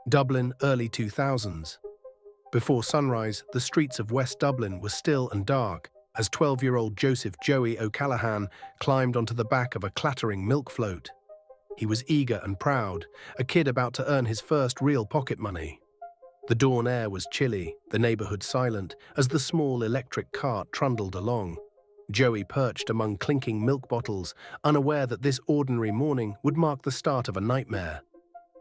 Dublin, early 2000s. Before sunrise, the streets of West Dublin were still and dark as 12-year-old Joseph "Joey" O'Callaghan climbed onto the back of a clattering milk float. He was eager and proud, a kid about to earn his first real pocket money. The dawn air was chilly, the neighborhood silent, as the small electric cart trundled along. Joey perched among clinking milk bottles, unaware that this ordinary morning would mark the start of a nightmare.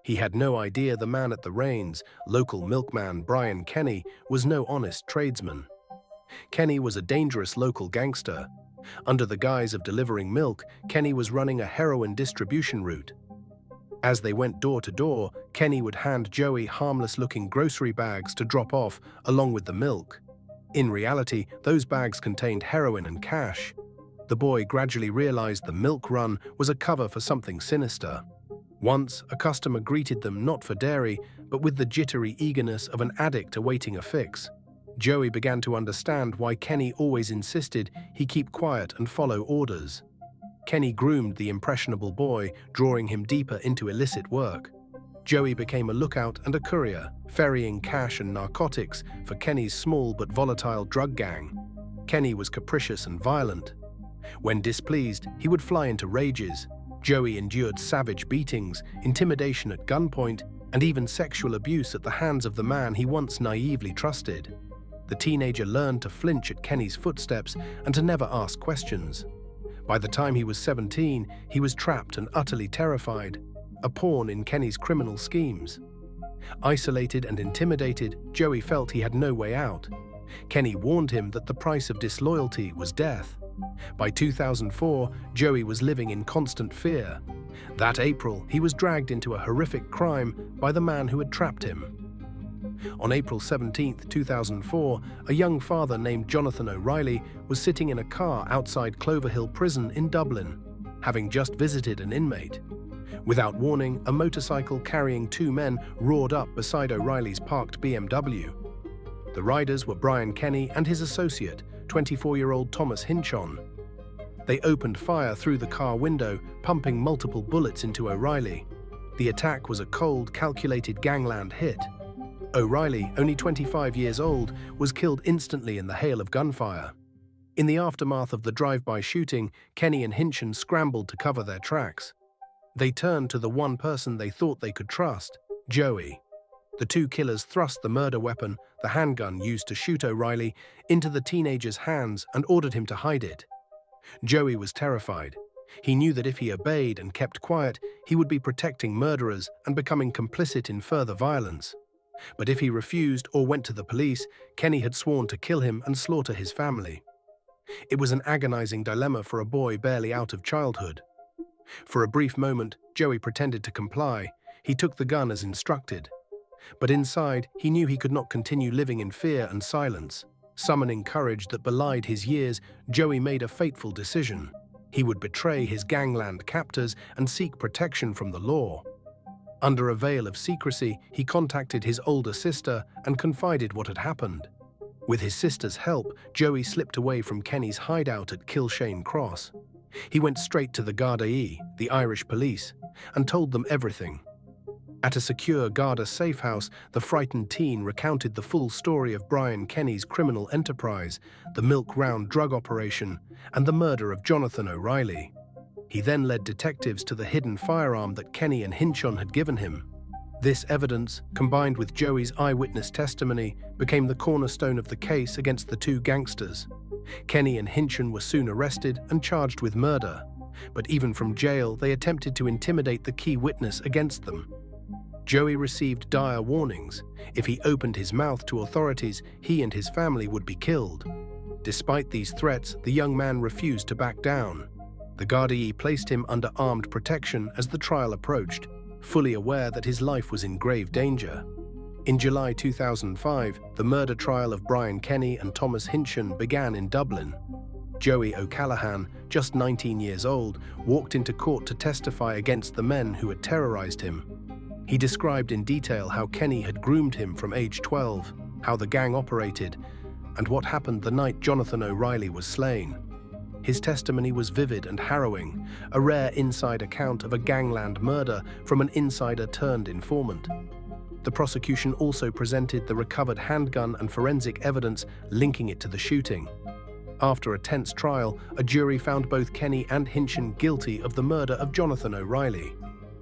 He had no idea the man at the reins, local milkman Brian Kenny, was no honest tradesman. Kenny was a dangerous local gangster. Under the guise of delivering milk, Kenny was running a heroin distribution route. As they went door to door, Kenny would hand Joey harmless-looking grocery bags to drop off along with the milk. In reality, those bags contained heroin and cash. The boy gradually realized the milk run was a cover for something sinister. Once, a customer greeted them not for dairy, but with the jittery eagerness of an addict awaiting a fix. Joey began to understand why Kenny always insisted he keep quiet and follow orders. Kenny groomed the impressionable boy, drawing him deeper into illicit work. Joey became a lookout and a courier, ferrying cash and narcotics for Kenny's small but volatile drug gang. Kenny was capricious and violent. When displeased, he would fly into rages. Joey endured savage beatings, intimidation at gunpoint, and even sexual abuse at the hands of the man he once naively trusted. The teenager learned to flinch at Kenny's footsteps and to never ask questions. By the time he was 17, he was trapped and utterly terrified, a pawn in Kenny's criminal schemes. Isolated and intimidated, Joey felt he had no way out. Kenny warned him that the price of disloyalty was death. By 2004, Joey was living in constant fear. That April, he was dragged into a horrific crime by the man who had trapped him. On April 17, 2004, a young father named Jonathan O'Reilly was sitting in a car outside Cloverhill Prison in Dublin, having just visited an inmate. Without warning, a motorcycle carrying two men roared up beside O'Reilly's parked BMW. The riders were Brian Kenny and his associate, 24-year-old Thomas Hinchon. They opened fire through the car window, pumping multiple bullets into O'Reilly. The attack was a cold, calculated Gangland hit. O'Reilly, only 25 years old, was killed instantly in the hail of gunfire. In the aftermath of the drive-by shooting, Kenny and Hinchon scrambled to cover their tracks. They turned to the one person they thought they could trust, Joey. The two killers thrust the murder weapon, the handgun used to shoot O'Reilly, into the teenager's hands and ordered him to hide it. Joey was terrified. He knew that if he obeyed and kept quiet, he would be protecting murderers and becoming complicit in further violence. But if he refused or went to the police, Kenny had sworn to kill him and slaughter his family. It was an agonizing dilemma for a boy barely out of childhood. For a brief moment, Joey pretended to comply. He took the gun as instructed. But inside, he knew he could not continue living in fear and silence. Summoning courage that belied his years, Joey made a fateful decision. He would betray his gangland captors and seek protection from the law. Under a veil of secrecy, he contacted his older sister and confided what had happened. With his sister's help, Joey slipped away from Kenny's hideout at Kilshane Cross. He went straight to the Gardaí, the Irish police, and told them everything. At a secure Garda safe house, the frightened teen recounted the full story of Brian Kenny's criminal enterprise, the milk round drug operation, and the murder of Jonathan O'Reilly. He then led detectives to the hidden firearm that Kenny and Hinchon had given him. This evidence, combined with Joey's eyewitness testimony, became the cornerstone of the case against the two gangsters. Kenny and Hinchon were soon arrested and charged with murder, but even from jail, they attempted to intimidate the key witness against them. Joey received dire warnings. If he opened his mouth to authorities, he and his family would be killed. Despite these threats, the young man refused to back down. The Gardaí placed him under armed protection as the trial approached, fully aware that his life was in grave danger. In July 2005, the murder trial of Brian Kenny and Thomas Hinchon began in Dublin. Joey O'Callaghan, just 19 years old, walked into court to testify against the men who had terrorized him. He described in detail how Kenny had groomed him from age 12, how the gang operated, and what happened the night Jonathan O'Reilly was slain. His testimony was vivid and harrowing, a rare inside account of a gangland murder from an insider turned informant. The prosecution also presented the recovered handgun and forensic evidence linking it to the shooting. After a tense trial, a jury found both Kenny and Hinchin guilty of the murder of Jonathan O'Reilly.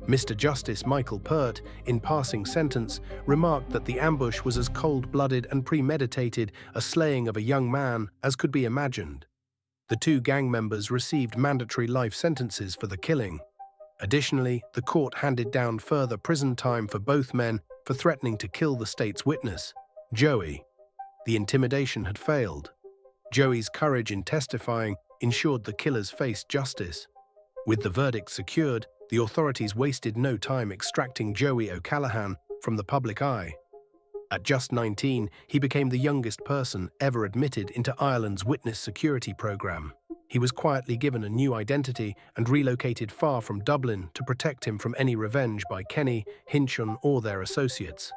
Mr. Justice Michael Pert, in passing sentence, remarked that the ambush was as cold-blooded and premeditated a slaying of a young man as could be imagined. The two gang members received mandatory life sentences for the killing. Additionally, the court handed down further prison time for both men for threatening to kill the state's witness, Joey. The intimidation had failed. Joey's courage in testifying ensured the killers faced justice. With the verdict secured, the authorities wasted no time extracting Joey O'Callaghan from the public eye. At just 19, he became the youngest person ever admitted into Ireland's witness security program. He was quietly given a new identity and relocated far from Dublin to protect him from any revenge by Kenny, Hinchin, or their associates.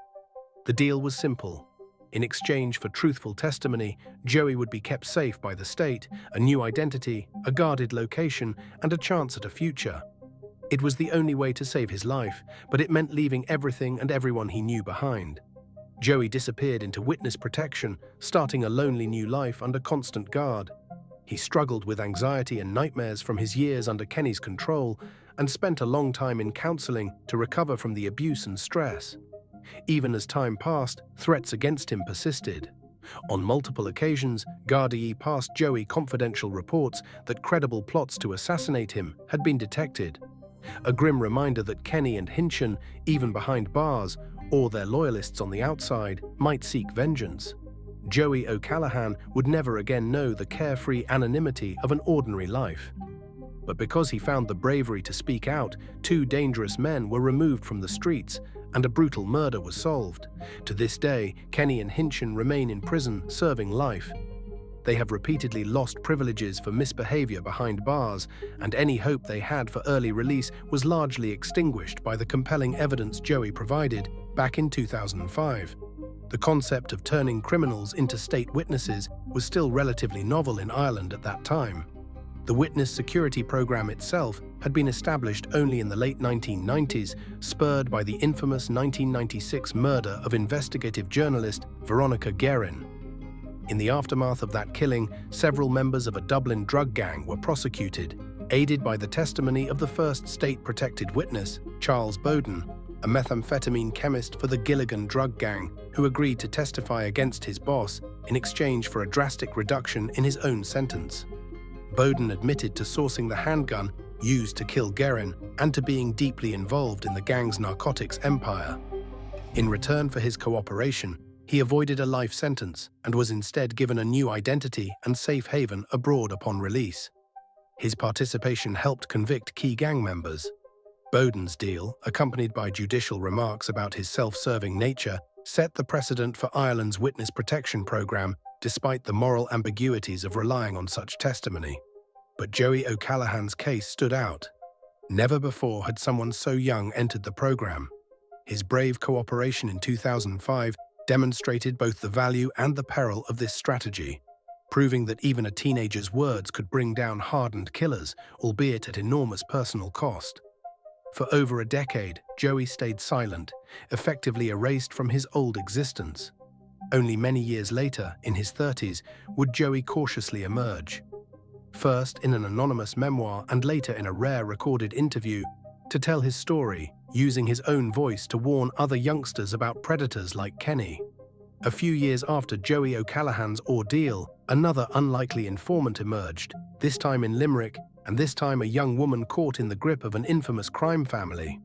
The deal was simple. In exchange for truthful testimony, Joey would be kept safe by the state, a new identity, a guarded location, and a chance at a future. It was the only way to save his life, but it meant leaving everything and everyone he knew behind. Joey disappeared into witness protection, starting a lonely new life under constant guard. He struggled with anxiety and nightmares from his years under Kenny's control and spent a long time in counseling to recover from the abuse and stress. Even as time passed, threats against him persisted. On multiple occasions, Gardaí passed Joey confidential reports that credible plots to assassinate him had been detected. A grim reminder that Kenny and Hinchin, even behind bars, or their loyalists on the outside, might seek vengeance. Joey O'Callaghan would never again know the carefree anonymity of an ordinary life. But because he found the bravery to speak out, two dangerous men were removed from the streets, and a brutal murder was solved. To this day, Kenny and Hinchin remain in prison, serving life. They have repeatedly lost privileges for misbehavior behind bars, and any hope they had for early release was largely extinguished by the compelling evidence Joey provided back in 2005. The concept of turning criminals into state witnesses was still relatively novel in Ireland at that time. The witness security program itself had been established only in the late 1990s, spurred by the infamous 1996 murder of investigative journalist Veronica Guerin. In the aftermath of that killing, several members of a Dublin drug gang were prosecuted, aided by the testimony of the first state-protected witness, Charles Bowden, a methamphetamine chemist for the Gilligan drug gang, who agreed to testify against his boss in exchange for a drastic reduction in his own sentence. Bowden admitted to sourcing the handgun used to kill Guerin and to being deeply involved in the gang's narcotics empire. In return for his cooperation, he avoided a life sentence and was instead given a new identity and safe haven abroad upon release. His participation helped convict key gang members. Bowden's deal, accompanied by judicial remarks about his self-serving nature, set the precedent for Ireland's witness protection program, despite the moral ambiguities of relying on such testimony. But Joey O'Callaghan's case stood out. Never before had someone so young entered the program. His brave cooperation in 2005 demonstrated both the value and the peril of this strategy, proving that even a teenager's words could bring down hardened killers, albeit at enormous personal cost. For over a decade, Joey stayed silent, effectively erased from his old existence. Only many years later, in his 30s, would Joey cautiously emerge. First in an anonymous memoir and later in a rare recorded interview, to tell his story, using his own voice to warn other youngsters about predators like Kenny. A few years after Joey O'Callaghan's ordeal, another unlikely informant emerged, this time in Limerick, and this time a young woman caught in the grip of an infamous crime family.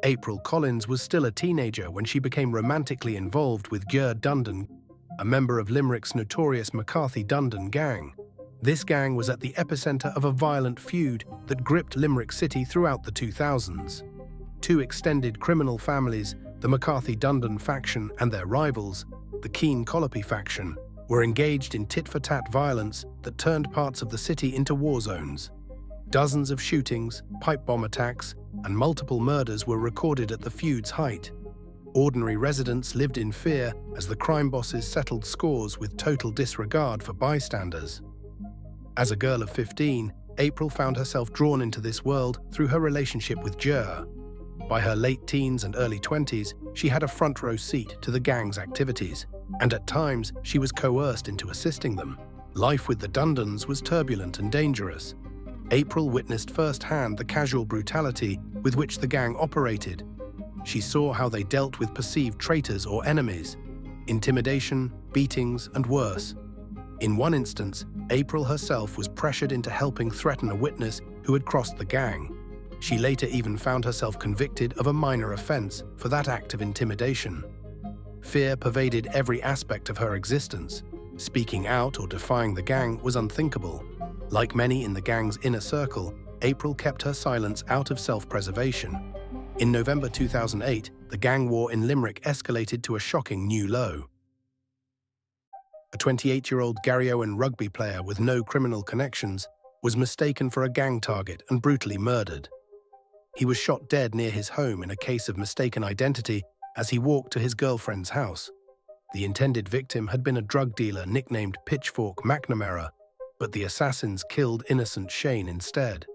April Collins was still a teenager when she became romantically involved with Ger Dundon, a member of Limerick's notorious McCarthy Dundon gang. This gang was at the epicenter of a violent feud that gripped Limerick City throughout the 2000s. Two extended criminal families, the McCarthy Dundon faction and their rivals, the Keane Colopy faction, were engaged in tit-for-tat violence that turned parts of the city into war zones. Dozens of shootings, pipe bomb attacks, and multiple murders were recorded at the feud's height. Ordinary residents lived in fear as the crime bosses settled scores with total disregard for bystanders. As a girl of 15, April found herself drawn into this world through her relationship with Ger. By her late teens and early 20s, she had a front-row seat to the gang's activities, and at times she was coerced into assisting them. Life with the Dundons was turbulent and dangerous. April witnessed firsthand the casual brutality with which the gang operated. She saw how they dealt with perceived traitors or enemies, intimidation, beatings, and worse. In one instance, April herself was pressured into helping threaten a witness who had crossed the gang. She later even found herself convicted of a minor offense for that act of intimidation. Fear pervaded every aspect of her existence. Speaking out or defying the gang was unthinkable. Like many in the gang's inner circle, April kept her silence out of self-preservation. In November 2008, the gang war in Limerick escalated to a shocking new low. A 28-year-old Garryowen rugby player with no criminal connections was mistaken for a gang target and brutally murdered. He was shot dead near his home in a case of mistaken identity as he walked to his girlfriend's house. The intended victim had been a drug dealer nicknamed Pitchfork McNamara, but the assassins killed innocent Shane instead.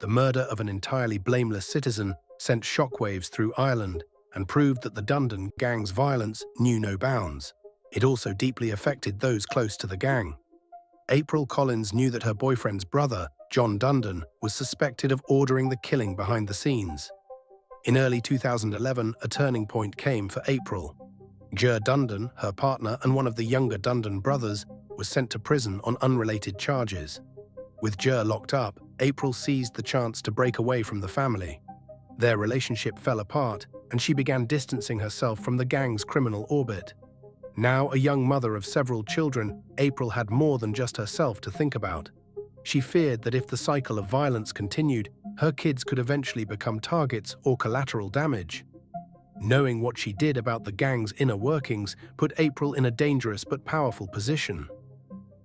The murder of an entirely blameless citizen sent shockwaves through Ireland and proved that the Dundon gang's violence knew no bounds. It also deeply affected those close to the gang. April Collins knew that her boyfriend's brother, John Dundon, was suspected of ordering the killing behind the scenes. In early 2011, a turning point came for April. Ger Dundon, her partner and one of the younger Dundon brothers, was sent to prison on unrelated charges. With Ger locked up, April seized the chance to break away from the family. Their relationship fell apart, and she began distancing herself from the gang's criminal orbit. Now a young mother of several children, April had more than just herself to think about. She feared that if the cycle of violence continued, her kids could eventually become targets or collateral damage. Knowing what she did about the gang's inner workings put April in a dangerous but powerful position.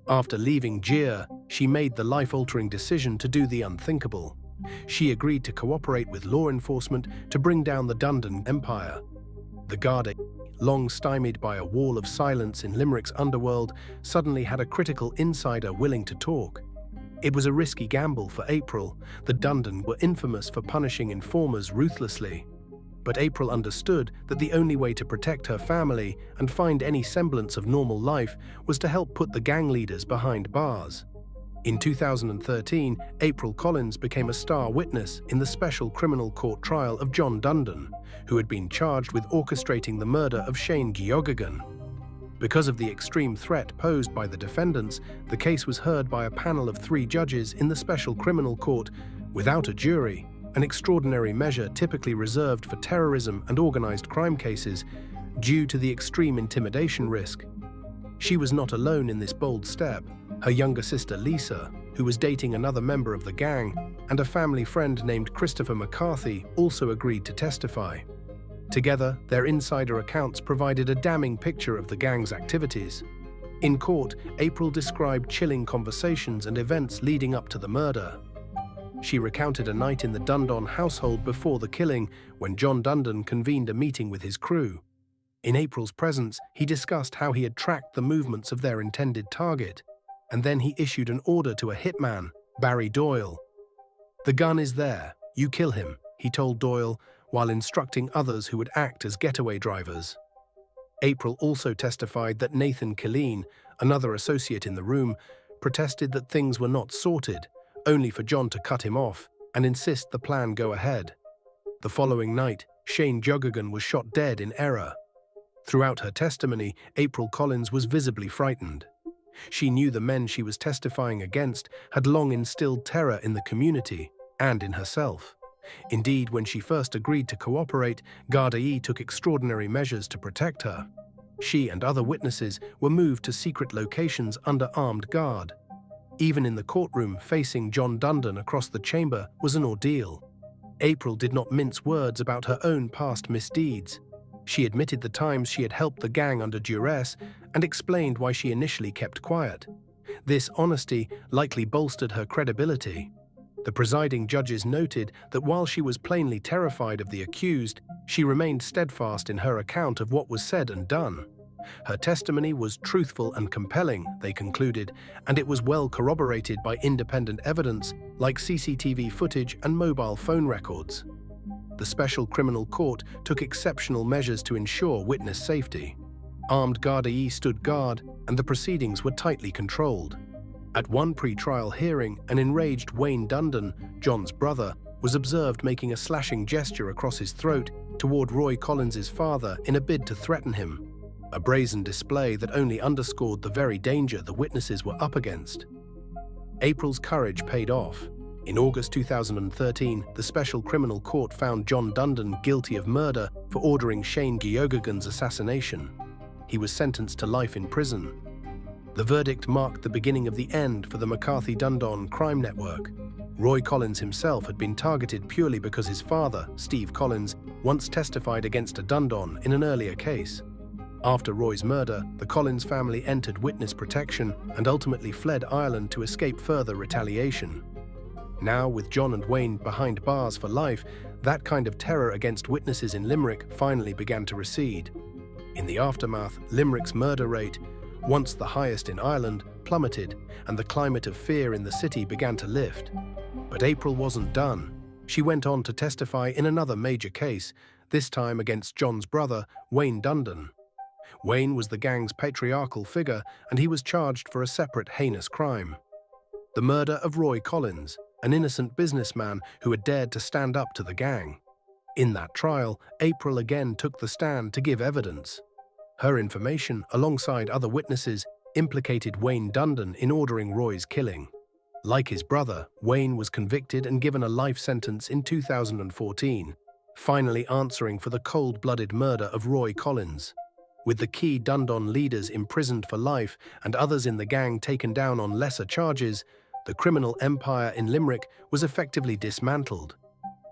After leaving Ger, she made the life-altering decision to do the unthinkable. She agreed to cooperate with law enforcement to bring down the Dundon empire. The Garda, long stymied by a wall of silence in Limerick's underworld, suddenly had a critical insider willing to talk. It was a risky gamble for April. The Dundon were infamous for punishing informers ruthlessly. But April understood that the only way to protect her family and find any semblance of normal life was to help put the gang leaders behind bars. In 2013, April Collins became a star witness in the special criminal court trial of John Dundon, who had been charged with orchestrating the murder of Shane Geoghegan. Because of the extreme threat posed by the defendants, the case was heard by a panel of 3 judges in the special criminal court without a jury, an extraordinary measure typically reserved for terrorism and organized crime cases due to the extreme intimidation risk. She was not alone in this bold step. Her younger sister Lisa, who was dating another member of the gang, and a family friend named Christopher McCarthy also agreed to testify. Together, their insider accounts provided a damning picture of the gang's activities. In court, April described chilling conversations and events leading up to the murder. She recounted a night in the Dundon household before the killing when John Dundon convened a meeting with his crew. In April's presence, he discussed how he had tracked the movements of their intended target, and then he issued an order to a hitman, Barry Doyle. "The gun is there, you kill him," he told Doyle, while instructing others who would act as getaway drivers. April also testified that Nathan Killeen, another associate in the room, protested that things were not sorted, only for John to cut him off and insist the plan go ahead. The following night, Shane Geoghegan was shot dead in error. Throughout her testimony, April Collins was visibly frightened. She knew the men she was testifying against had long instilled terror in the community and in herself. Indeed, when she first agreed to cooperate, Garda took extraordinary measures to protect her. She and other witnesses were moved to secret locations under armed guard. Even in the courtroom, facing John Dundon across the chamber was an ordeal. April did not mince words about her own past misdeeds. She admitted the times she had helped the gang under duress and explained why she initially kept quiet. This honesty likely bolstered her credibility. The presiding judges noted that while she was plainly terrified of the accused, she remained steadfast in her account of what was said and done. Her testimony was truthful and compelling, they concluded, and it was well corroborated by independent evidence like CCTV footage and mobile phone records. the Special Criminal Court took exceptional measures to ensure witness safety. Armed gardaí stood guard, and the proceedings were tightly controlled. At one pre-trial hearing, an enraged Wayne Dundon, John's brother, was observed making a slashing gesture across his throat toward Roy Collins's father in a bid to threaten him, a brazen display that only underscored the very danger the witnesses were up against. April's courage paid off. In August 2013, the Special Criminal Court found John Dundon guilty of murder for ordering Shane Gyogagan's assassination. He was sentenced to life in prison. The verdict marked the beginning of the end for the McCarthy-Dundon crime network. Roy Collins himself had been targeted purely because his father, Steve Collins, once testified against a Dundon in an earlier case. After Roy's murder, the Collins family entered witness protection and ultimately fled Ireland to escape further retaliation. Now, with John and Wayne behind bars for life, that kind of terror against witnesses in Limerick finally began to recede. In the aftermath, Limerick's murder rate, once the highest in Ireland, plummeted, and the climate of fear in the city began to lift. But April wasn't done. She went on to testify in another major case, this time against John's brother, Wayne Dundon. Wayne was the gang's patriarchal figure, and he was charged for a separate heinous crime: the murder of Roy Collins, an innocent businessman who had dared to stand up to the gang. In that trial, April again took the stand to give evidence. Her information, alongside other witnesses, implicated Wayne Dundon in ordering Roy's killing. Like his brother, Wayne was convicted and given a life sentence in 2014, finally answering for the cold-blooded murder of Roy Collins. With the key Dundon leaders imprisoned for life and others in the gang taken down on lesser charges, the criminal empire in Limerick was effectively dismantled.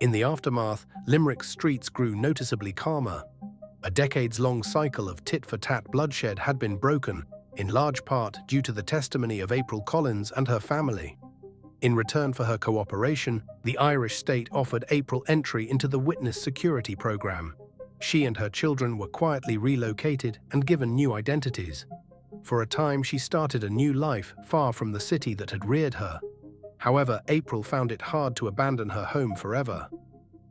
In the aftermath, Limerick's streets grew noticeably calmer. A decades-long cycle of tit-for-tat bloodshed had been broken, in large part due to the testimony of April Collins and her family. In return for her cooperation, the Irish state offered April entry into the Witness Security Program. She and her children were quietly relocated and given new identities. For a time, she started a new life far from the city that had reared her. However, April found it hard to abandon her home forever.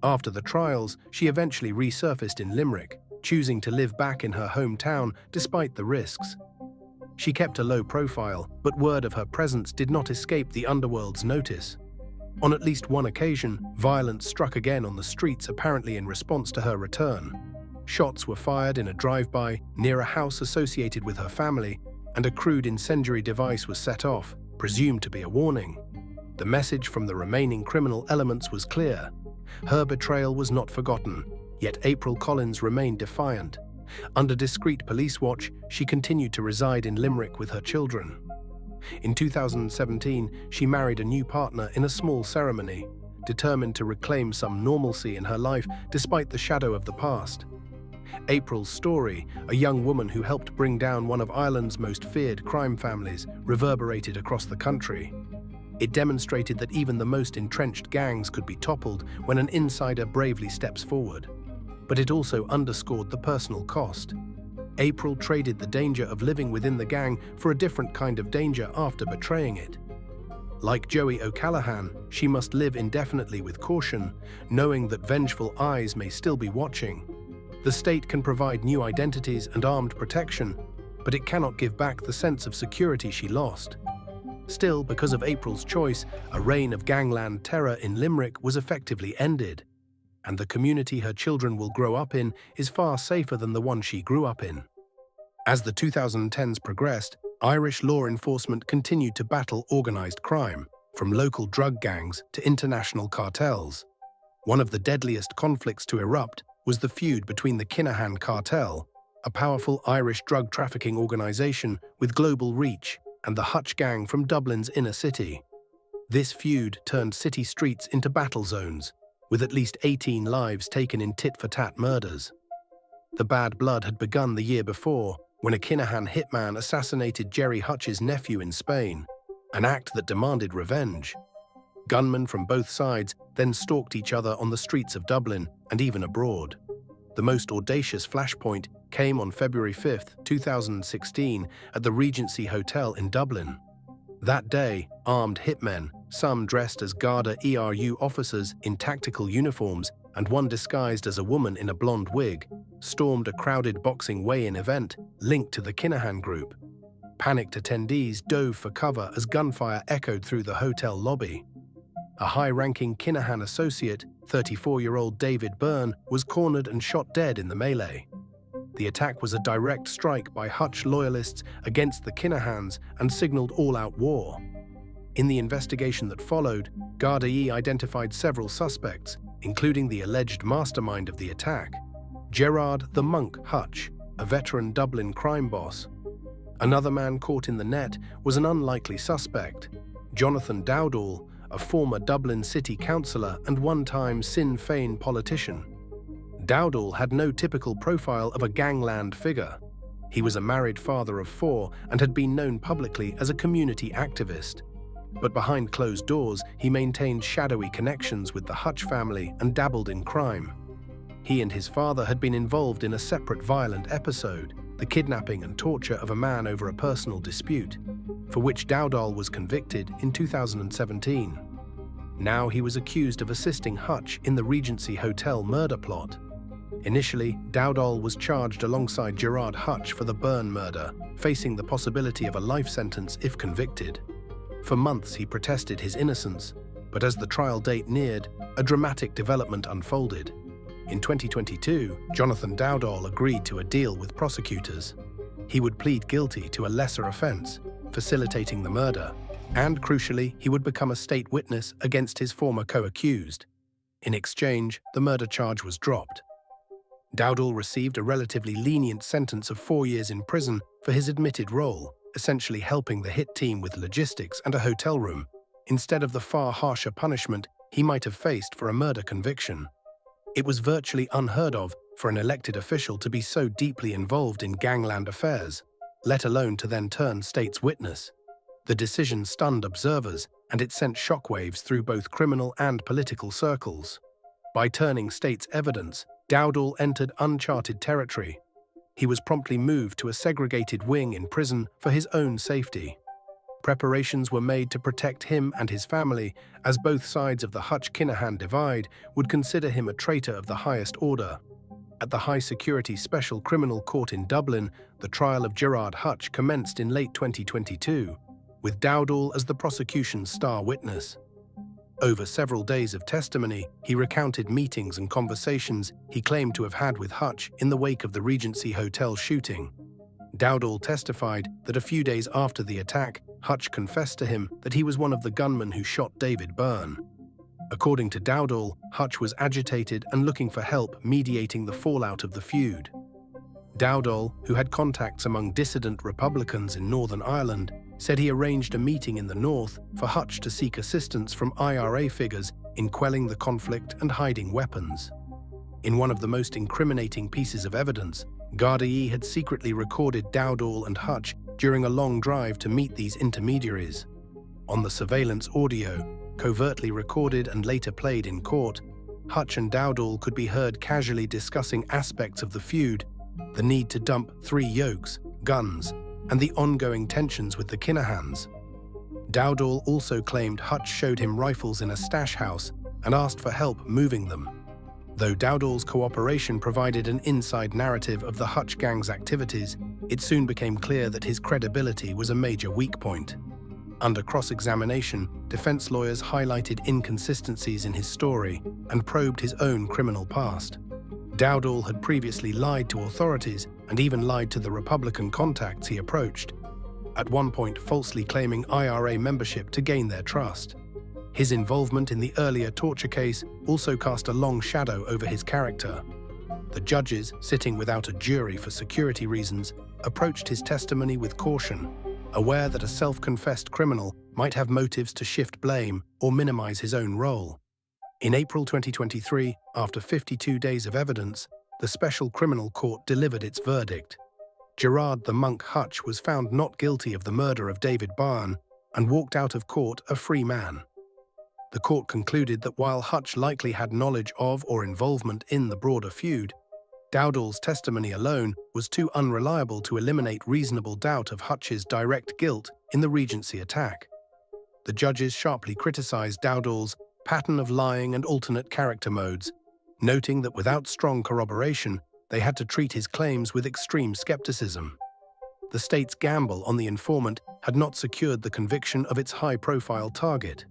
After the trials, she eventually resurfaced in Limerick, choosing to live back in her hometown despite the risks. She kept a low profile, but word of her presence did not escape the Underworld's notice. On at least one occasion, violence struck again on the streets, apparently in response to her return. Shots were fired in a drive-by near a house associated with her family, and a crude incendiary device was set off, presumed to be a warning. The message from the remaining criminal elements was clear. Her betrayal was not forgotten, yet April Collins remained defiant. Under discreet police watch, she continued to reside in Limerick with her children. In 2017, she married a new partner in a small ceremony, determined to reclaim some normalcy in her life despite the shadow of the past. April's story, a young woman who helped bring down one of Ireland's most feared crime families, reverberated across the country. It demonstrated that even the most entrenched gangs could be toppled when an insider bravely steps forward. But it also underscored the personal cost. April traded the danger of living within the gang for a different kind of danger after betraying it. Like Joey O'Callaghan, she must live indefinitely with caution, knowing that vengeful eyes may still be watching. The state can provide new identities and armed protection, but it cannot give back the sense of security she lost. Still, because of April's choice, a reign of gangland terror in Limerick was effectively ended. And the community her children will grow up in is far safer than the one she grew up in. As the 2010s progressed, Irish law enforcement continued to battle organized crime, from local drug gangs to international cartels. One of the deadliest conflicts to erupt was the feud between the Kinahan Cartel, a powerful Irish drug trafficking organization with global reach, and the Hutch gang from Dublin's inner city. This feud turned city streets into battle zones, with at least 18 lives taken in tit-for-tat murders. The bad blood had begun the year before, when a Kinahan hitman assassinated Jerry Hutch's nephew in Spain, an act that demanded revenge. Gunmen from both sides then stalked each other on the streets of Dublin and even abroad. The most audacious flashpoint came on February 5, 2016, at the Regency Hotel in Dublin. That day, armed hitmen, some dressed as Garda ERU officers in tactical uniforms, and one disguised as a woman in a blonde wig stormed a crowded boxing weigh-in event linked to the Kinahan group. Panicked attendees dove for cover as gunfire echoed through the hotel lobby. A high-ranking Kinahan associate, 34-year-old David Byrne, was cornered and shot dead in the melee. The attack was a direct strike by Hutch loyalists against the Kinahans and signaled all-out war. In the investigation that followed, Gardaí identified several suspects, including the alleged mastermind of the attack, Gerard the Monk Hutch, a veteran Dublin crime boss. Another man caught in the net was an unlikely suspect, Jonathan Daodol, a former Dublin city councillor and one-time Sinn Féin politician. Daodol had no typical profile of a gangland figure. He was a married father of 4 and had been known publicly as a community activist. But behind closed doors, he maintained shadowy connections with the Hutch family and dabbled in crime. He and his father had been involved in a separate violent episode, the kidnapping and torture of a man over a personal dispute, for which Daodol was convicted in 2017. Now he was accused of assisting Hutch in the Regency Hotel murder plot. Initially, Daodol was charged alongside Gerard Hutch for the Byrne murder, facing the possibility of a life sentence if convicted. For months he protested his innocence, but as the trial date neared, a dramatic development unfolded. In 2022, Jonathan Daodol agreed to a deal with prosecutors. He would plead guilty to a lesser offense, facilitating the murder, and crucially, he would become a state witness against his former co-accused. In exchange, the murder charge was dropped. Daodol received a relatively lenient sentence of 4 years in prison for his admitted role, essentially helping the hit team with logistics and a hotel room, instead of the far harsher punishment he might have faced for a murder conviction. It was virtually unheard of for an elected official to be so deeply involved in gangland affairs, let alone to then turn state's witness. The decision stunned observers, and it sent shockwaves through both criminal and political circles. By turning state's evidence, Daodol entered uncharted territory. He was promptly moved to a segregated wing in prison for his own safety. Preparations were made to protect him and his family, as both sides of the Hutch-Kinahan divide would consider him a traitor of the highest order. At the high-security Special Criminal Court in Dublin, the trial of Gerard Hutch commenced in late 2022, with Daodol as the prosecution's star witness. Over several days of testimony, he recounted meetings and conversations he claimed to have had with Hutch in the wake of the Regency Hotel shooting. Daodol testified that a few days after the attack, Hutch confessed to him that he was one of the gunmen who shot David Byrne. According to Daodol, Hutch was agitated and looking for help mediating the fallout of the feud. Daodol, who had contacts among dissident Republicans in Northern Ireland, said he arranged a meeting in the north for Hutch to seek assistance from IRA figures in quelling the conflict and hiding weapons. In one of the most incriminating pieces of evidence, Gardaí had secretly recorded Daodol and Hutch during a long drive to meet these intermediaries. On the surveillance audio, covertly recorded and later played in court, Hutch and Daodol could be heard casually discussing aspects of the feud, the need to dump 3 yokes, guns, and the ongoing tensions with the Kinahans. Daodol also claimed Hutch showed him rifles in a stash house and asked for help moving them. Though Daodol's cooperation provided an inside narrative of the Hutch gang's activities, it soon became clear that his credibility was a major weak point. Under cross-examination, defense lawyers highlighted inconsistencies in his story and probed his own criminal past. Daodol had previously lied to authorities and even lied to the Republican contacts he approached, at one point falsely claiming IRA membership to gain their trust. His involvement in the earlier torture case also cast a long shadow over his character. The judges, sitting without a jury for security reasons, approached his testimony with caution, aware that a self-confessed criminal might have motives to shift blame or minimize his own role. In April 2023, after 52 days of evidence, the Special Criminal Court delivered its verdict. Gerard the Monk Hutch was found not guilty of the murder of David Byrne and walked out of court a free man. The court concluded that while Hutch likely had knowledge of or involvement in the broader feud, Daodol's testimony alone was too unreliable to eliminate reasonable doubt of Hutch's direct guilt in the Regency attack. The judges sharply criticized Daodol's pattern of lying and alternate character modes, noting that without strong corroboration, they had to treat his claims with extreme skepticism. The state's gamble on the informant had not secured the conviction of its high-profile target.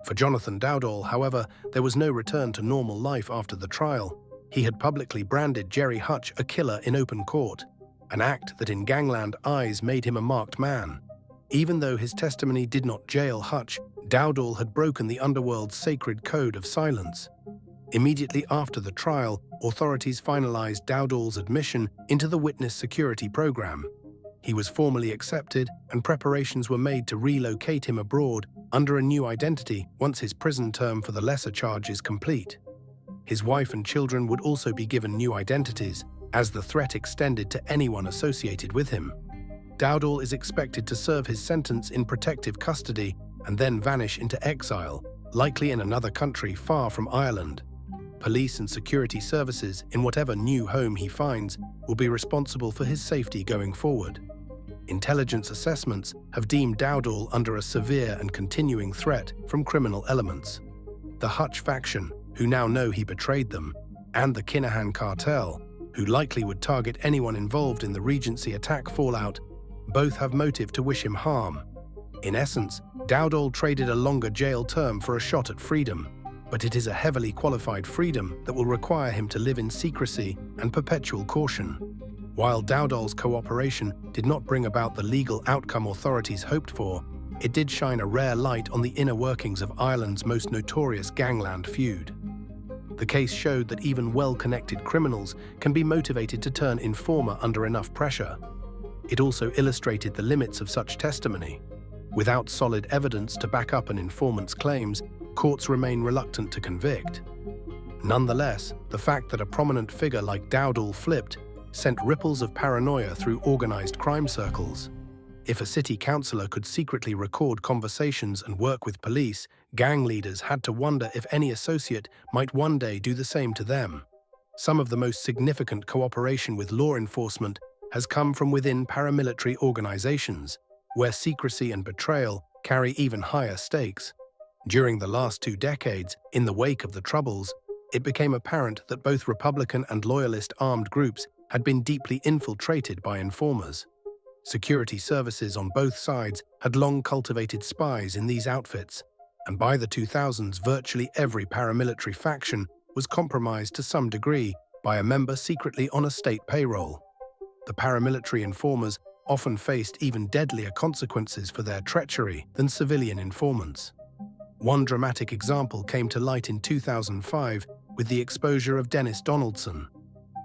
For Jonathan Daodol, however, there was no return to normal life after the trial. He had publicly branded Jerry Hutch a killer in open court, an act that in Gangland eyes made him a marked man. Even though his testimony did not jail Hutch, Daodol had broken the Underworld's sacred code of silence. Immediately after the trial, authorities finalized Daodol's admission into the witness security program. He was formally accepted, and preparations were made to relocate him abroad under a new identity once his prison term for the lesser charge is complete. His wife and children would also be given new identities, as the threat extended to anyone associated with him. Daodol is expected to serve his sentence in protective custody and then vanish into exile, likely in another country far from Ireland. Police and security services, in whatever new home he finds, will be responsible for his safety going forward. Intelligence assessments have deemed Daodol under a severe and continuing threat from criminal elements. The Hutch faction, who now know he betrayed them, and the Kinahan Cartel, who likely would target anyone involved in the Regency attack fallout, both have motive to wish him harm. In essence, Daodol traded a longer jail term for a shot at freedom, but it is a heavily qualified freedom that will require him to live in secrecy and perpetual caution. While Daodol's cooperation did not bring about the legal outcome authorities hoped for, it did shine a rare light on the inner workings of Ireland's most notorious Gangland feud. The case showed that even well-connected criminals can be motivated to turn informer under enough pressure. It also illustrated the limits of such testimony. Without solid evidence to back up an informant's claims, courts remain reluctant to convict. Nonetheless, the fact that a prominent figure like Daodol flipped sent ripples of paranoia through organized crime circles. If a city councillor could secretly record conversations and work with police, gang leaders had to wonder if any associate might one day do the same to them. Some of the most significant cooperation with law enforcement has come from within paramilitary organizations, where secrecy and betrayal carry even higher stakes. During the last 2 decades, in the wake of the Troubles, it became apparent that both Republican and loyalist armed groups had been deeply infiltrated by informers. Security services on both sides had long cultivated spies in these outfits, and by the 2000s virtually every paramilitary faction was compromised to some degree by a member secretly on a state payroll. The paramilitary informers often faced even deadlier consequences for their treachery than civilian informants. One dramatic example came to light in 2005 with the exposure of Dennis Donaldson.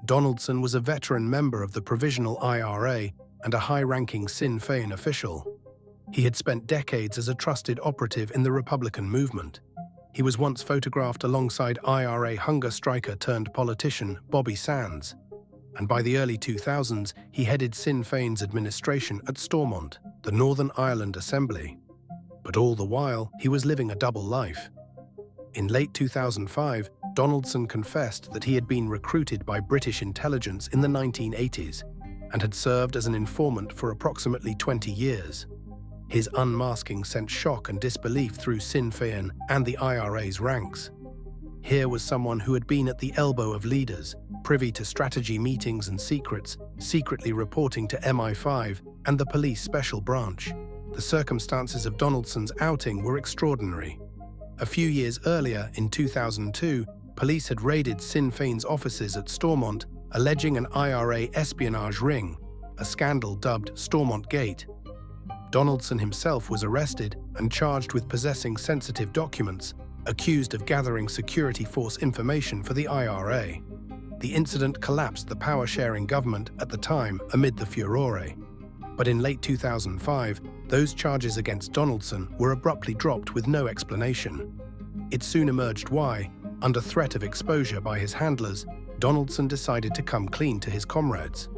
Donaldson was a veteran member of the Provisional IRA and a high-ranking Sinn Féin official. He had spent decades as a trusted operative in the Republican movement. He was once photographed alongside IRA hunger striker turned politician Bobby Sands, and by the early 2000s he headed Sinn Féin's administration at Stormont, the Northern Ireland Assembly. But all the while, he was living a double life. In late 2005, Donaldson confessed that he had been recruited by British intelligence in the 1980s and had served as an informant for approximately 20 years. His unmasking sent shock and disbelief through Sinn Féin and the IRA's ranks. Here was someone who had been at the elbow of leaders, privy to strategy meetings and secrets, secretly reporting to MI5 and the police special branch. The circumstances of Donaldson's outing were extraordinary. A few years earlier, in 2002, police had raided Sinn Féin's offices at Stormont, alleging an IRA espionage ring, a scandal dubbed Stormont Gate. Donaldson himself was arrested and charged with possessing sensitive documents, accused of gathering security force information for the IRA. The incident collapsed the power-sharing government at the time amid the furore. But in late 2005, those charges against Donaldson were abruptly dropped with no explanation. It soon emerged why, under threat of exposure by his handlers, Donaldson decided to come clean to his comrades.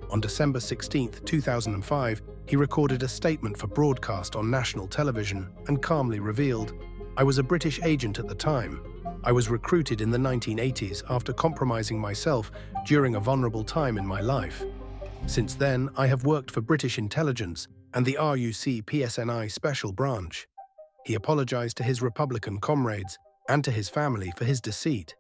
On December 16, 2005, he recorded a statement for broadcast on national television and calmly revealed, "I was a British agent at the time. I was recruited in the 1980s after compromising myself during a vulnerable time in my life. Since then, I have worked for British intelligence and the RUC PSNI Special Branch." He apologized to his Republican comrades and to his family for his deceit.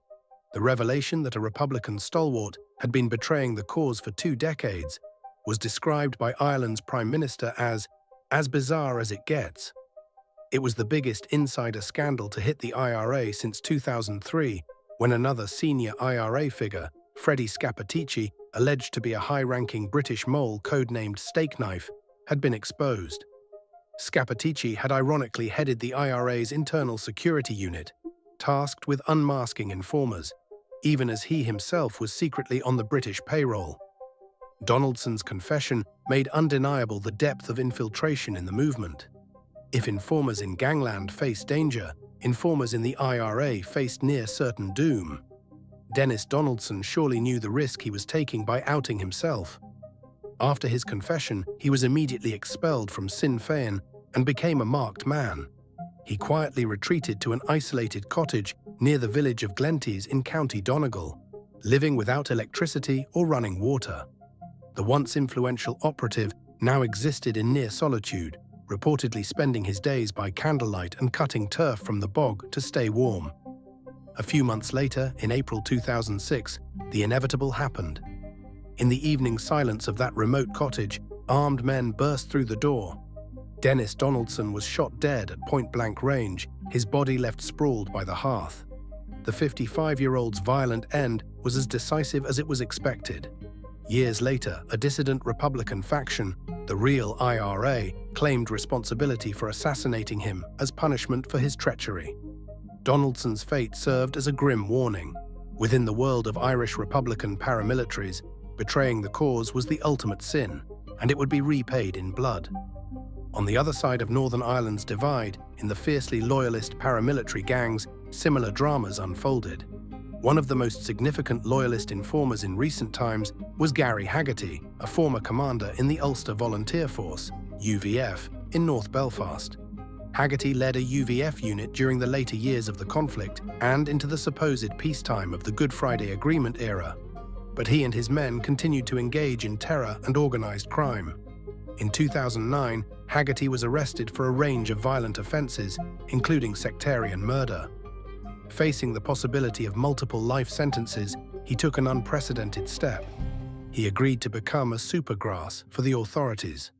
The revelation that a Republican stalwart had been betraying the cause for 2 decades was described by Ireland's Prime Minister as bizarre as it gets. It was the biggest insider scandal to hit the IRA since 2003, when another senior IRA figure, Freddie Scappaticci, alleged to be a high-ranking British mole codenamed Steak Knife, had been exposed. Scappaticci had ironically headed the IRA's internal security unit, tasked with unmasking informers, even as he himself was secretly on the British payroll. Donaldson's confession made undeniable the depth of infiltration in the movement. If informers in Gangland faced danger, informers in the IRA faced near certain doom. Dennis Donaldson surely knew the risk he was taking by outing himself. After his confession, he was immediately expelled from Sinn Féin and became a marked man. He quietly retreated to an isolated cottage near the village of Glenties in County Donegal, living without electricity or running water. The once influential operative now existed in near solitude, reportedly spending his days by candlelight and cutting turf from the bog to stay warm. A few months later, in April 2006, the inevitable happened. In the evening silence of that remote cottage, armed men burst through the door. Dennis Donaldson was shot dead at point-blank range, his body left sprawled by the hearth. The 55-year-old's violent end was as decisive as it was expected. Years later, a dissident Republican faction, the real IRA, claimed responsibility for assassinating him as punishment for his treachery. Donaldson's fate served as a grim warning. Within the world of Irish Republican paramilitaries, betraying the cause was the ultimate sin, and it would be repaid in blood. On the other side of Northern Ireland's divide, in the fiercely loyalist paramilitary gangs, similar dramas unfolded. One of the most significant loyalist informers in recent times was Gary Haggerty, a former commander in the Ulster Volunteer Force, UVF, in North Belfast. Haggerty led a UVF unit during the later years of the conflict and into the supposed peacetime of the Good Friday Agreement era. But he and his men continued to engage in terror and organized crime. In 2009, Haggerty was arrested for a range of violent offenses, including sectarian murder. Facing the possibility of multiple life sentences, he took an unprecedented step. He agreed to become a supergrass for the authorities.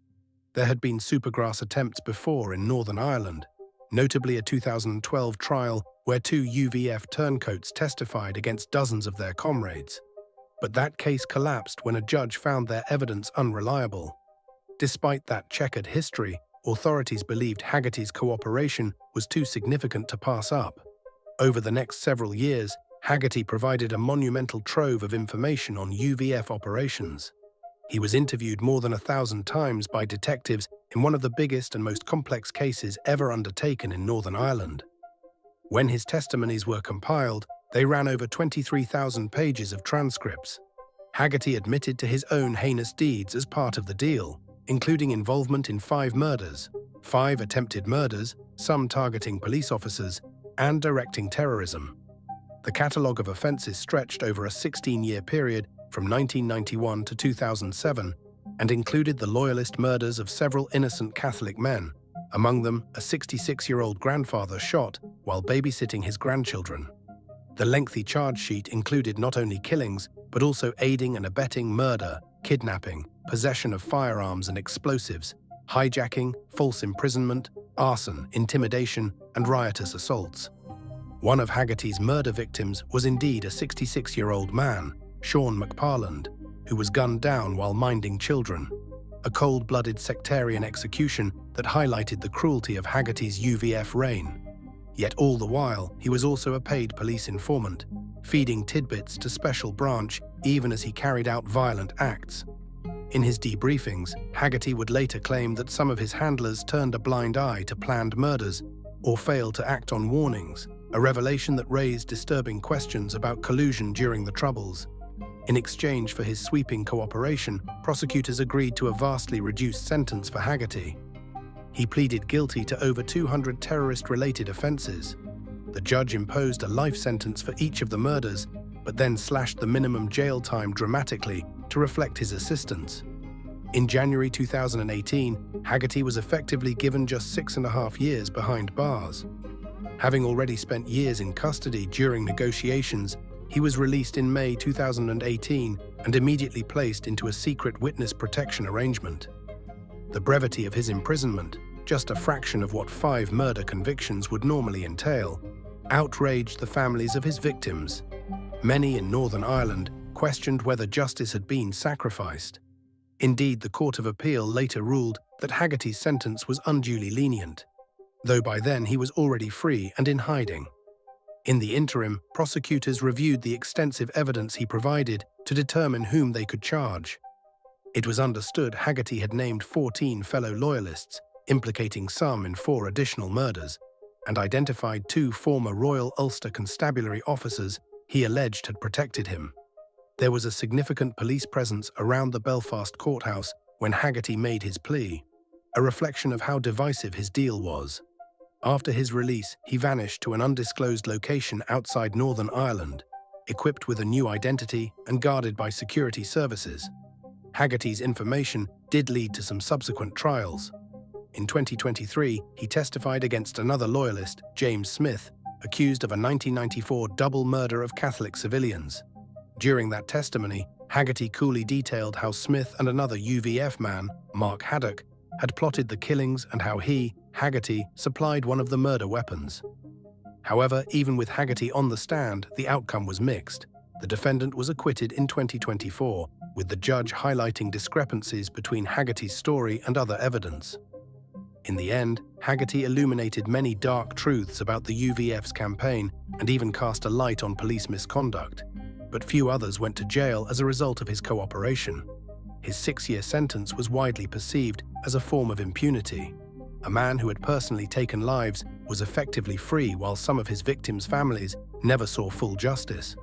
There had been supergrass attempts before in Northern Ireland, notably a 2012 trial where 2 UVF turncoats testified against dozens of their comrades. But that case collapsed when a judge found their evidence unreliable. Despite that checkered history, authorities believed Haggerty's cooperation was too significant to pass up. Over the next several years, Haggerty provided a monumental trove of information on UVF operations. He was interviewed more than 1,000 times by detectives in one of the biggest and most complex cases ever undertaken in Northern Ireland. When his testimonies were compiled, they ran over 23,000 pages of transcripts. Haggerty admitted to his own heinous deeds as part of the deal, including involvement in 5 murders, 5 attempted murders, some targeting police officers, and directing terrorism. The catalogue of offences stretched over a 16-year period from 1991 to 2007 and included the loyalist murders of several innocent Catholic men, among them a 66-year-old grandfather shot while babysitting his grandchildren. The lengthy charge sheet included not only killings, but also aiding and abetting murder, kidnapping, possession of firearms and explosives, hijacking, false imprisonment, arson, intimidation, and riotous assaults. One of Haggerty's murder victims was indeed a 66-year-old man, Sean McParland, who was gunned down while minding children, a cold-blooded sectarian execution that highlighted the cruelty of Haggerty's UVF reign. Yet all the while, he was also a paid police informant, feeding tidbits to Special Branch even as he carried out violent acts. In his debriefings, Haggerty would later claim that some of his handlers turned a blind eye to planned murders or failed to act on warnings, a revelation that raised disturbing questions about collusion during the Troubles. In exchange for his sweeping cooperation, prosecutors agreed to a vastly reduced sentence for Haggerty. He pleaded guilty to over 200 terrorist-related offenses. The judge imposed a life sentence for each of the murders, but then slashed the minimum jail time dramatically to reflect his assistance. In January 2018, Haggerty was effectively given just 6.5 years behind bars. Having already spent years in custody during negotiations, He was released in May 2018 and immediately placed into a secret witness protection arrangement. The brevity of his imprisonment, just a fraction of what 5 murder convictions would normally entail, outraged the families of his victims. Many in Northern Ireland questioned whether justice had been sacrificed. Indeed, the Court of Appeal later ruled that Haggerty's sentence was unduly lenient, though by then he was already free and in hiding. In the interim, prosecutors reviewed the extensive evidence he provided to determine whom they could charge. It was understood Haggerty had named 14 fellow loyalists, implicating some in 4 additional murders, and identified 2 former Royal Ulster Constabulary officers he alleged had protected him. There was a significant police presence around the Belfast courthouse when Haggerty made his plea, a reflection of how divisive his deal was. After his release, he vanished to an undisclosed location outside Northern Ireland, equipped with a new identity and guarded by security services. Haggerty's information did lead to some subsequent trials. In 2023, he testified against another loyalist, James Smith, accused of a 1994 double murder of Catholic civilians. During that testimony, Haggerty coolly detailed how Smith and another UVF man, Mark Haddock, had plotted the killings and how he, Haggerty, supplied one of the murder weapons. However, even with Haggerty on the stand, the outcome was mixed. The defendant was acquitted in 2024, with the judge highlighting discrepancies between Haggerty's story and other evidence. In the end, Haggerty illuminated many dark truths about the UVF's campaign and even cast a light on police misconduct. But few others went to jail as a result of his cooperation. His 6-year sentence was widely perceived as a form of impunity. A man who had personally taken lives was effectively free, while some of his victims' families never saw full justice.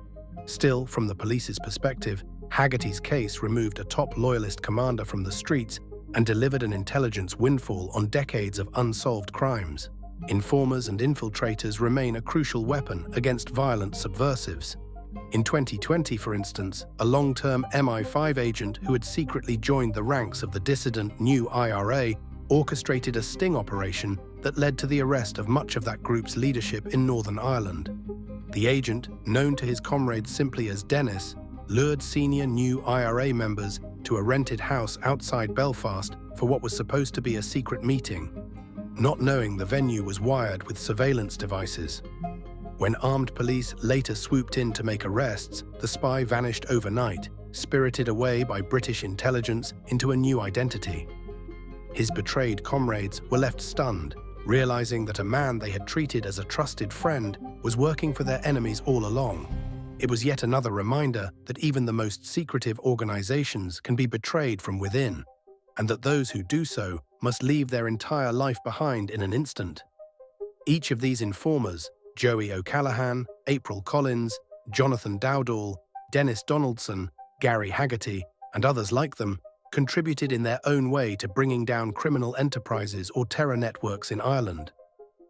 Still, from the police's perspective, Haggerty's case removed a top loyalist commander from the streets and delivered an intelligence windfall on decades of unsolved crimes. Informers and infiltrators remain a crucial weapon against violent subversives. In 2020, for instance, a long-term MI5 agent who had secretly joined the ranks of the dissident New IRA orchestrated a sting operation that led to the arrest of much of that group's leadership in Northern Ireland. The agent, known to his comrades simply as Dennis, lured senior New IRA members to a rented house outside Belfast for what was supposed to be a secret meeting, not knowing the venue was wired with surveillance devices. When armed police later swooped in to make arrests, the spy vanished overnight, spirited away by British intelligence into a new identity. His betrayed comrades were left stunned, realizing that a man they had treated as a trusted friend was working for their enemies all along. It was yet another reminder that even the most secretive organizations can be betrayed from within, and that those who do so must leave their entire life behind in an instant. Each of these informers, Joey O'Callaghan, April Collins, Jonathan Daodol, Dennis Donaldson, Gary Haggerty, and others like them, contributed in their own way to bringing down criminal enterprises or terror networks in Ireland.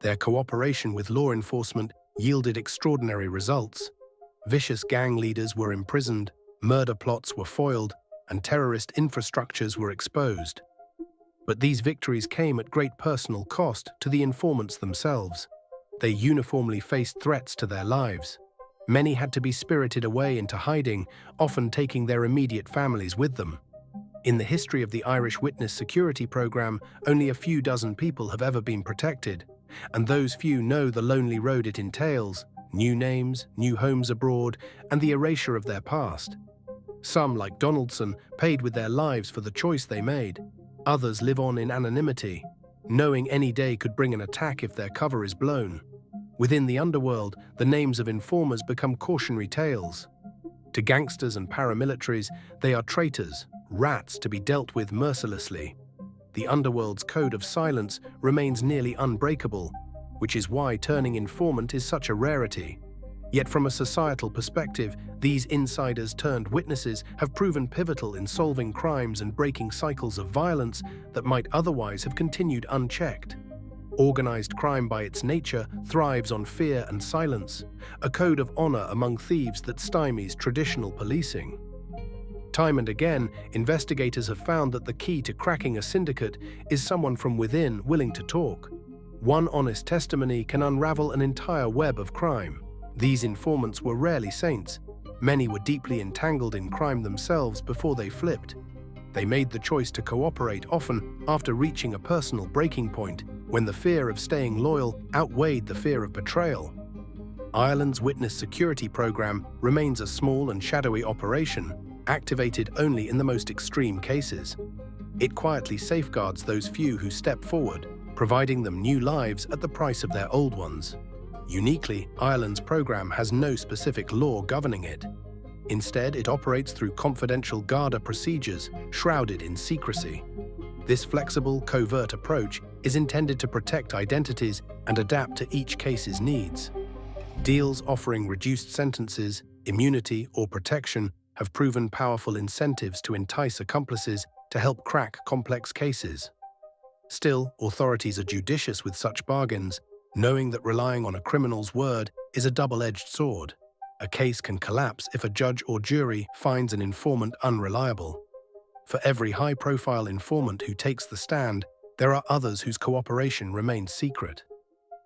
Their cooperation with law enforcement yielded extraordinary results. Vicious gang leaders were imprisoned, murder plots were foiled, and terrorist infrastructures were exposed. But these victories came at great personal cost to the informants themselves. They uniformly faced threats to their lives. Many had to be spirited away into hiding, often taking their immediate families with them. In the history of the Irish Witness Security Program, only a few dozen people have ever been protected, and those few know the lonely road it entails: new names, new homes abroad, and the erasure of their past. Some, like Donaldson, paid with their lives for the choice they made. Others live on in anonymity, knowing any day could bring an attack if their cover is blown. Within the underworld, the names of informers become cautionary tales. To gangsters and paramilitaries, they are traitors, rats to be dealt with mercilessly. The underworld's code of silence remains nearly unbreakable, which is why turning informant is such a rarity. Yet from a societal perspective, these insiders-turned-witnesses have proven pivotal in solving crimes and breaking cycles of violence that might otherwise have continued unchecked. Organized crime by its nature thrives on fear and silence, a code of honor among thieves that stymies traditional policing. Time and again, investigators have found that the key to cracking a syndicate is someone from within willing to talk. One honest testimony can unravel an entire web of crime. These informants were rarely saints. Many were deeply entangled in crime themselves before they flipped. They made the choice to cooperate, often after reaching a personal breaking point, when the fear of staying loyal outweighed the fear of betrayal. Ireland's witness security program remains a small and shadowy operation, activated only in the most extreme cases. It quietly safeguards those few who step forward, providing them new lives at the price of their old ones. Uniquely, Ireland's program has no specific law governing it. Instead, it operates through confidential Garda procedures shrouded in secrecy. This flexible, covert approach is intended to protect identities and adapt to each case's needs. Deals offering reduced sentences, immunity, or protection have proven powerful incentives to entice accomplices to help crack complex cases. Still, authorities are judicious with such bargains, knowing that relying on a criminal's word is a double-edged sword. A case can collapse if a judge or jury finds an informant unreliable. For every high-profile informant who takes the stand, there are others whose cooperation remains secret.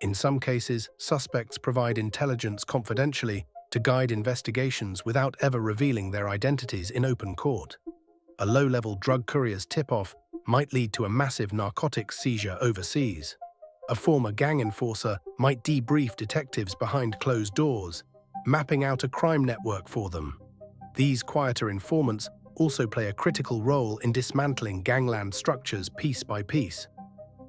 In some cases, suspects provide intelligence confidentially to guide investigations without ever revealing their identities in open court. A low-level drug courier's tip-off might lead to a massive narcotics seizure overseas. A former gang enforcer might debrief detectives behind closed doors, mapping out a crime network for them. These quieter informants also play a critical role in dismantling gangland structures piece by piece.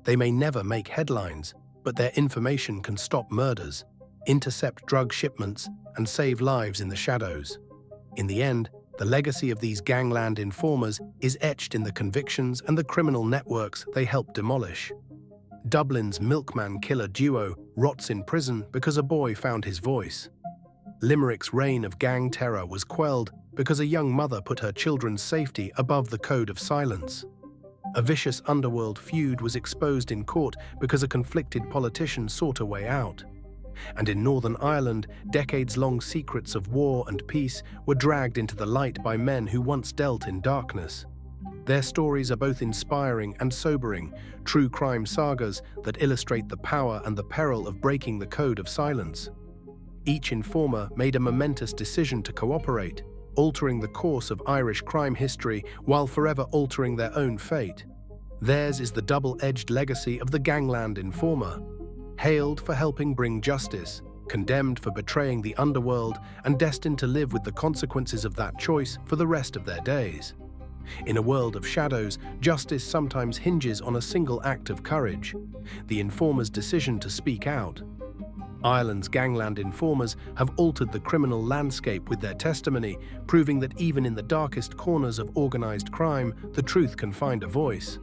They may never make headlines, but their information can stop murders, intercept drug shipments, and save lives in the shadows. In the end, the legacy of these gangland informers is etched in the convictions and the criminal networks they help demolish. Dublin's milkman-killer duo rots in prison because a boy found his voice. Limerick's reign of gang terror was quelled because a young mother put her children's safety above the code of silence. A vicious underworld feud was exposed in court because a conflicted politician sought a way out. And in Northern Ireland, decades-long secrets of war and peace were dragged into the light by men who once dealt in darkness. Their stories are both inspiring and sobering, true crime sagas that illustrate the power and the peril of breaking the code of silence. Each informer made a momentous decision to cooperate, altering the course of Irish crime history while forever altering their own fate. Theirs is the double-edged legacy of the gangland informer, hailed for helping bring justice, condemned for betraying the underworld, and destined to live with the consequences of that choice for the rest of their days. In a world of shadows, justice sometimes hinges on a single act of courage, the informer's decision to speak out. Ireland's gangland informers have altered the criminal landscape with their testimony, proving that even in the darkest corners of organized crime, the truth can find a voice.